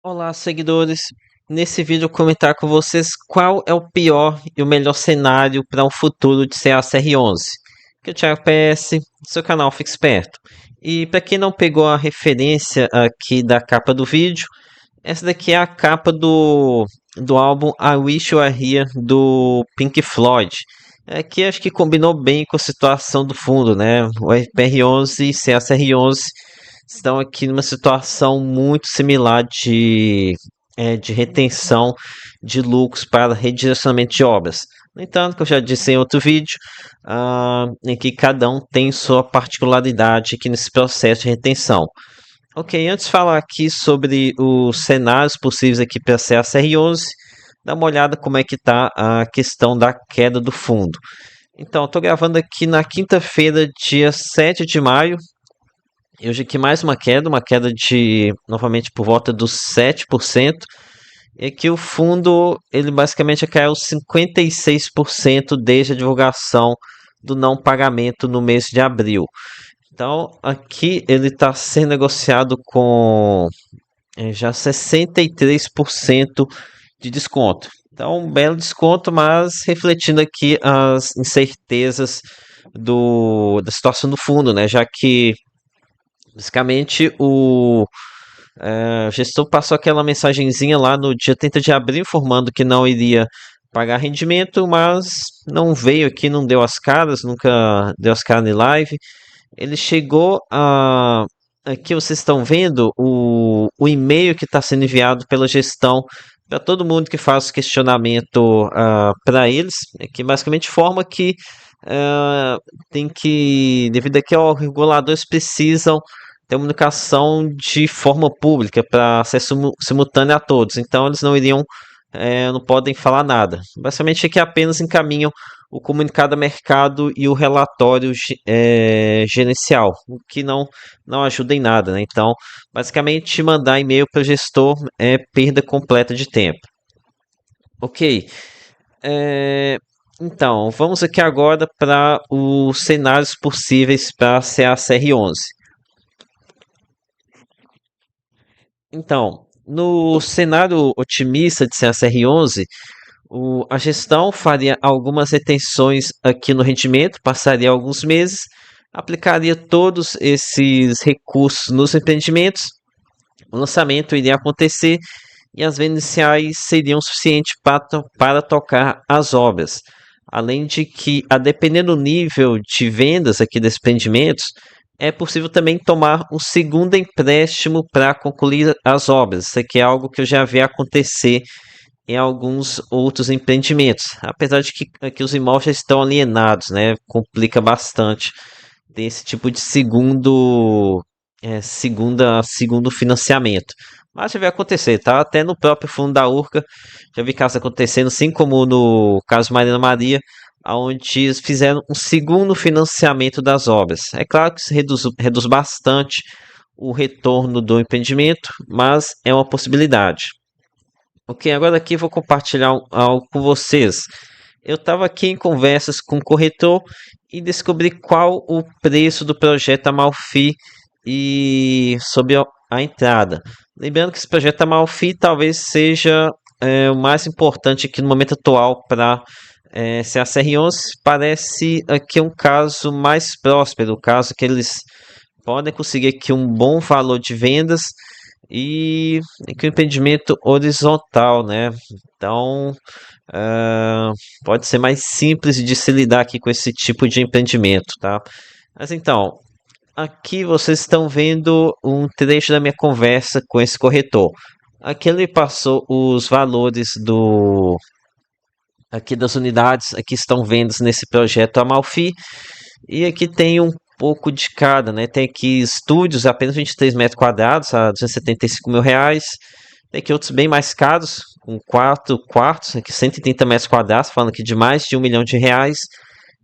Olá, seguidores. Nesse vídeo eu vou comentar com vocês qual é o pior e o melhor cenário para um futuro de CACR11. Que é o Thiago PS, seu canal Fique Esperto. E para quem não pegou a referência aqui da capa do vídeo, essa daqui é a capa do álbum I Wish You Were Here do Pink Floyd. Que acho que combinou bem com a situação do fundo, né? O FPR11 e CACR11 estão aqui numa situação muito similar de retenção de lucros para redirecionamento de obras. No entanto, que eu já disse em outro vídeo, em que cada um tem sua particularidade aqui nesse processo de retenção. Ok, antes de falar aqui sobre os cenários possíveis aqui para a CACR11, dá uma olhada como é que está a questão da queda do fundo. Então, estou gravando aqui na quinta-feira, dia 7 de maio. E hoje aqui mais uma queda de, novamente, por volta dos 7%. E que o fundo, ele basicamente caiu 56% desde a divulgação do não pagamento no mês de abril. Então, aqui ele está sendo negociado com já 63% de desconto. Então, um belo desconto, mas refletindo aqui as incertezas da situação do fundo, né? Já que, basicamente, o gestor passou aquela mensagenzinha lá no dia 30 de abril, informando que não iria pagar rendimento, mas não veio aqui, não deu as caras, nunca deu as caras em live. Ele chegou a. Aqui vocês estão vendo o e-mail que está sendo enviado pela gestão para todo mundo que faz questionamento para eles, que basicamente forma que tem que, devido aqui ao regulador, eles precisam ter comunicação de forma pública para acesso simultâneo a todos. Então eles não iriam, não podem falar nada. Basicamente aqui apenas encaminham o comunicado a mercado e o relatório gerencial, o que não ajuda em nada, né? Então, basicamente, mandar e-mail para o gestor é perda completa de tempo. Ok. É, então, vamos aqui agora para os cenários possíveis para a CACR11. Então, no cenário otimista de CACR11, a gestão faria algumas retenções aqui no rendimento, passaria alguns meses, aplicaria todos esses recursos nos empreendimentos, o lançamento iria acontecer e as vendas iniciais seriam suficientes para tocar as obras. Além de que, a depender do nível de vendas aqui desses empreendimentos, é possível também tomar um segundo empréstimo para concluir as obras. Isso aqui é algo que eu já vi acontecer em alguns outros empreendimentos. Apesar de que aqui os imóveis já estão alienados, né? Complica bastante ter esse tipo de segundo financiamento. Mas já vai acontecer, tá? Até no próprio fundo da Urca já vi casos acontecendo, assim como no caso Marina Maria, onde eles fizeram um segundo financiamento das obras. É claro que isso reduz bastante o retorno do empreendimento, mas é uma possibilidade. Ok, agora aqui vou compartilhar algo com vocês. Eu estava aqui em conversas com o corretor e descobri qual o preço do projeto Amalfi e sobre a entrada. Lembrando que esse projeto Amalfi talvez seja o mais importante aqui no momento atual para se a CR11 parece aqui um caso mais próspero, o caso que eles podem conseguir aqui um bom valor de vendas e que o empreendimento horizontal, né? Então, ah, pode ser mais simples de se lidar aqui com esse tipo de empreendimento, tá? Mas então, aqui vocês estão vendo um trecho da minha conversa com esse corretor. Aqui ele passou os valores aqui das unidades aqui estão vendas nesse projeto Amalfi e aqui tem um pouco de cada, né? Tem aqui estúdios apenas 23 metros quadrados a R$ 275 mil. Tem aqui outros bem mais caros, com 4 quartos, aqui 130 metros quadrados, falando aqui de mais de R$ 1 milhão.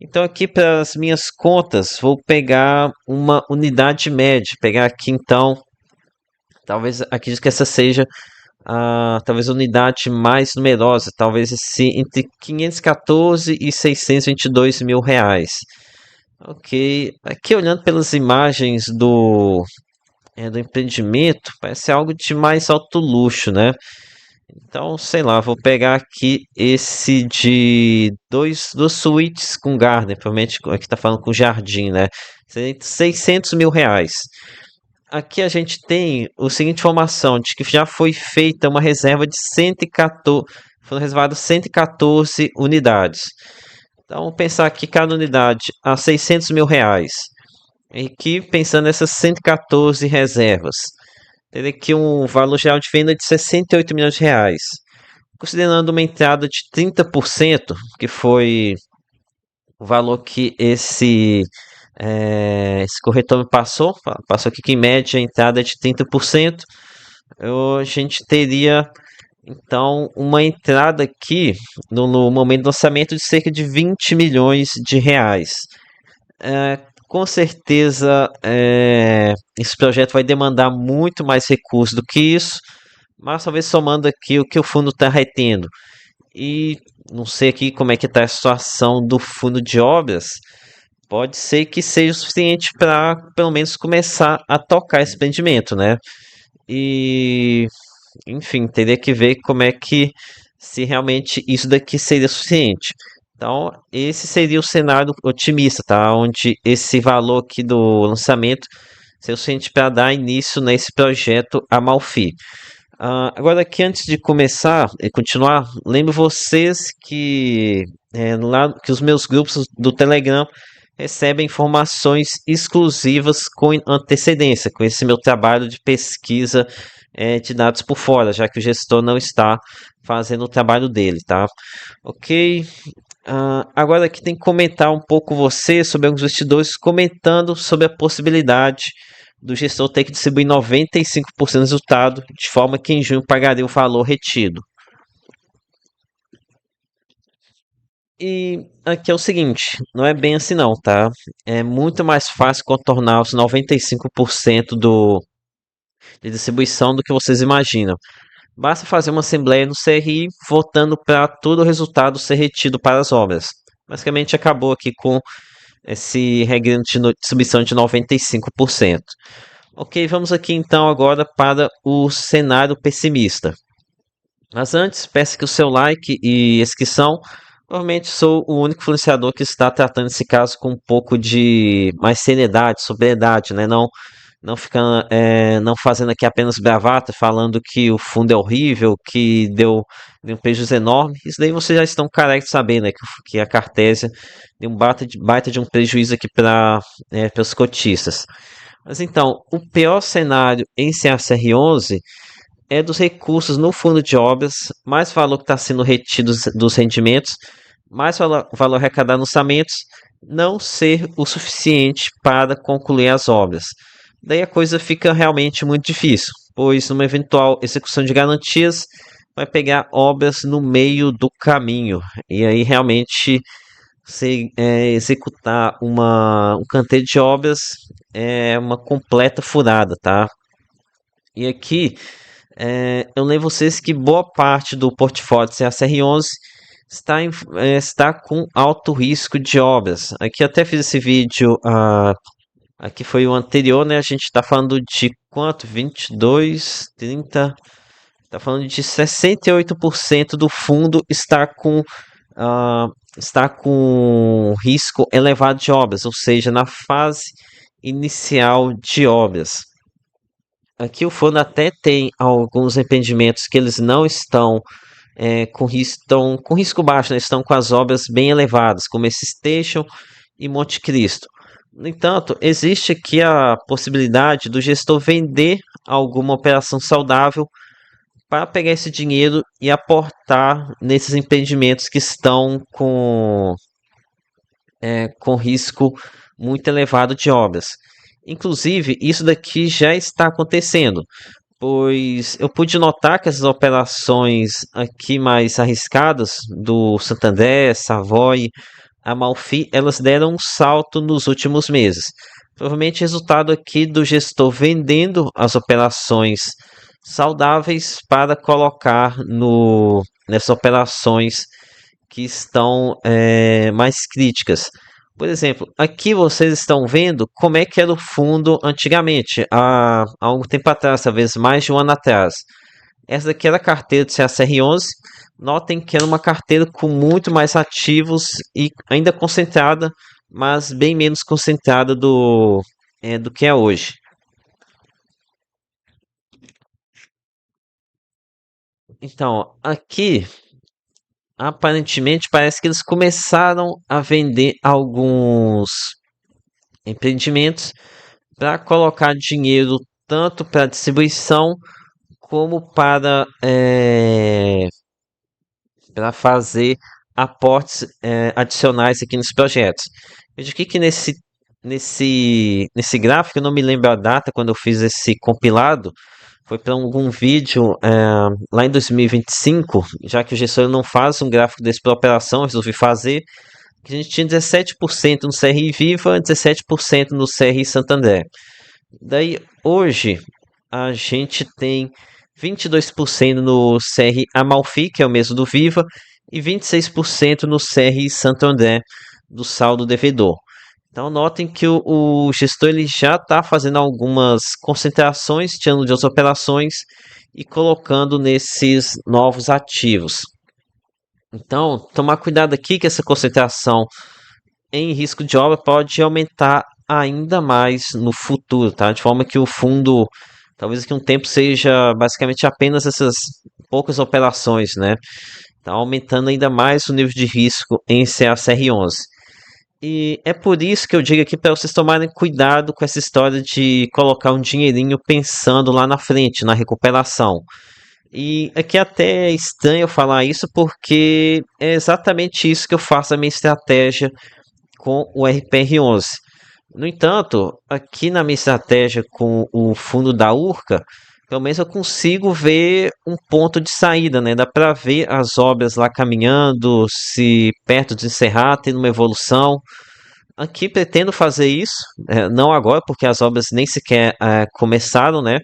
Então aqui para as minhas contas, vou pegar uma unidade média, pegar aqui então, talvez acredito que essa seja talvez a unidade mais numerosa, talvez esse entre 514 e R$ 622 mil. Ok, aqui olhando pelas imagens do empreendimento parece algo de mais alto luxo, né? Então, sei lá, vou pegar aqui esse de duas suítes com garden, provavelmente aqui tá falando com jardim, né? R$ 600 mil. Aqui a gente tem a seguinte informação, de que já foi feita uma reserva de 114, foram reservadas 114 unidades. Então, vamos pensar que cada unidade a R$ 600 mil. E aqui, pensando nessas 114 reservas, teria aqui um valor geral de venda de R$ 68 milhões. Considerando uma entrada de 30%, que foi o valor que esse corretor me passou aqui que em média a entrada é de 30%, a gente teria então uma entrada aqui no momento do lançamento de cerca de R$ 20 milhões. Com certeza, esse projeto vai demandar muito mais recursos do que isso, mas talvez somando aqui o que o fundo está retendo. E não sei aqui como é que está a situação do fundo de obras. Pode ser que seja o suficiente para pelo menos começar a tocar esse empreendimento, né? E, enfim, teria que ver como é que se realmente isso daqui seria suficiente. Então, esse seria o cenário otimista, tá? Onde esse valor aqui do lançamento seria o suficiente para dar início nesse projeto Amalfi. Agora aqui antes de começar e continuar, lembro vocês que lá que os meus grupos do Telegram recebem informações exclusivas com antecedência, com esse meu trabalho de pesquisa de dados por fora, já que o gestor não está fazendo o trabalho dele, tá? Ok. Agora aqui tem que comentar um pouco você sobre alguns investidores comentando sobre a possibilidade do gestor ter que distribuir 95% do resultado, de forma que em junho pagaria o valor retido. E aqui é o seguinte, não é bem assim não, tá? É muito mais fácil contornar os 95% de distribuição do que vocês imaginam. Basta fazer uma assembleia no CRI votando para todo o resultado ser retido para as obras. Basicamente acabou aqui com esse regrando de distribuição de 95%. Ok, vamos aqui então agora para o cenário pessimista. Mas antes, peço que o seu like e inscrição. Provavelmente sou o único influenciador que está tratando esse caso com um pouco de mais seriedade, sobriedade, né? Não ficando, não fazendo aqui apenas bravata, falando que o fundo é horrível, que deu um prejuízo enorme. Isso daí vocês já estão carecas de saber, né? Que a Cartésia deu um baita de um prejuízo aqui para os cotistas. Mas então, o pior cenário em CACR11 é dos recursos no fundo de obras, mais valor que está sendo retido dos rendimentos, mais valor arrecadado nos orçamentos, não ser o suficiente para concluir as obras. Daí a coisa fica realmente muito difícil, pois numa eventual execução de garantias vai pegar obras no meio do caminho. E aí realmente você executar um canteiro de obras é uma completa furada, tá? E aqui eu lembro vocês que boa parte do portfólio do CACR11 está com alto risco de obras. Aqui eu até fiz esse vídeo, aqui foi o anterior, né? A gente está falando de quanto? 22, 30. Está falando de 68% do fundo ah, está com risco elevado de obras, ou seja, na fase inicial de obras. Aqui o fundo até tem alguns empreendimentos que eles não estão com risco baixo, né? Estão com as obras bem elevadas, como esse Station e Monte Cristo. No entanto, existe aqui a possibilidade do gestor vender alguma operação saudável para pegar esse dinheiro e aportar nesses empreendimentos que estão com risco muito elevado de obras. Inclusive, isso daqui já está acontecendo, pois eu pude notar que essas operações aqui mais arriscadas do Santander, Savoy, Amalfi, elas deram um salto nos últimos meses. Provavelmente resultado aqui do gestor vendendo as operações saudáveis para colocar nessas operações que estão mais críticas. Por exemplo, aqui vocês estão vendo como é que era o fundo antigamente, há algum tempo atrás, talvez mais de um ano atrás. Essa daqui era a carteira do CACR11. Notem que era uma carteira com muito mais ativos e ainda concentrada, mas bem menos concentrada do que é hoje. Então, aqui, aparentemente, parece que eles começaram a vender alguns empreendimentos para colocar dinheiro tanto para distribuição como para fazer aportes adicionais aqui nos projetos. Veja aqui que nesse gráfico, eu não me lembro a data quando eu fiz esse compilado, foi para algum vídeo lá em 2025, já que o gestor não faz um gráfico desse para operação, eu resolvi fazer, que a gente tinha 17% no CRI Viva, 17% no CRI Santander. Daí, hoje, a gente tem 22% no CR Amalfi, que é o mesmo do Viva, e 26% no CR Santo André, do saldo devedor. Então, notem que o gestor ele já está fazendo algumas concentrações, tirando de outras operações e colocando nesses novos ativos. Então, tomar cuidado aqui que essa concentração em risco de obra pode aumentar ainda mais no futuro, tá? De forma que o fundo, talvez daqui a um tempo seja basicamente apenas essas poucas operações, né? Tá aumentando ainda mais o nível de risco em CACR11. E é por isso que eu digo aqui para vocês tomarem cuidado com essa história de colocar um dinheirinho pensando lá na frente, na recuperação. E aqui até é estranho eu falar isso porque é exatamente isso que eu faço a minha estratégia com o RPR11. No entanto, aqui na minha estratégia com o fundo da Urca, pelo menos eu consigo ver um ponto de saída, né? Dá para ver as obras lá caminhando, se perto de encerrar, tendo uma evolução. Aqui pretendo fazer isso, não agora, porque as obras nem sequer começaram, né?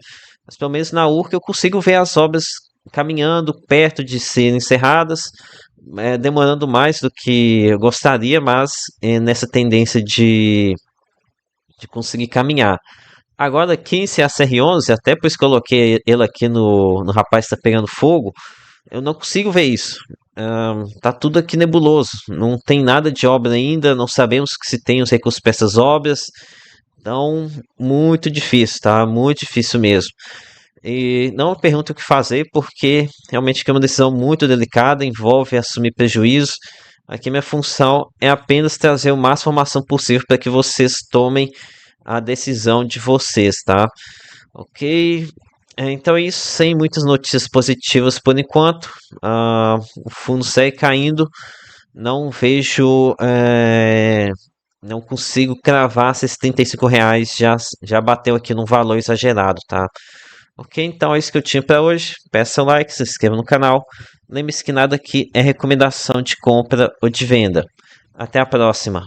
Mas pelo menos na Urca eu consigo ver as obras caminhando perto de serem encerradas, demorando mais do que eu gostaria, mas nessa tendência de conseguir caminhar. Agora aqui em CACR11, até por isso que coloquei ele aqui no Rapaz Está Pegando Fogo, eu não consigo ver isso. Tá tudo aqui nebuloso, não tem nada de obra ainda, não sabemos que se tem os recursos para essas obras, então muito difícil, tá? Muito difícil mesmo. E não me pergunte o que fazer, porque realmente é uma decisão muito delicada, envolve assumir prejuízo. Aqui minha função é apenas trazer o máximo informação possível para que vocês tomem a decisão de vocês, tá? Ok? Então é isso, sem muitas notícias positivas por enquanto. O fundo segue caindo. Não vejo. Não consigo cravar se esses R$ 35 já bateu aqui num valor exagerado, tá? Ok, então é isso que eu tinha para hoje. Peça o like, se inscreva no canal. Lembre-se que nada aqui é recomendação de compra ou de venda. Até a próxima.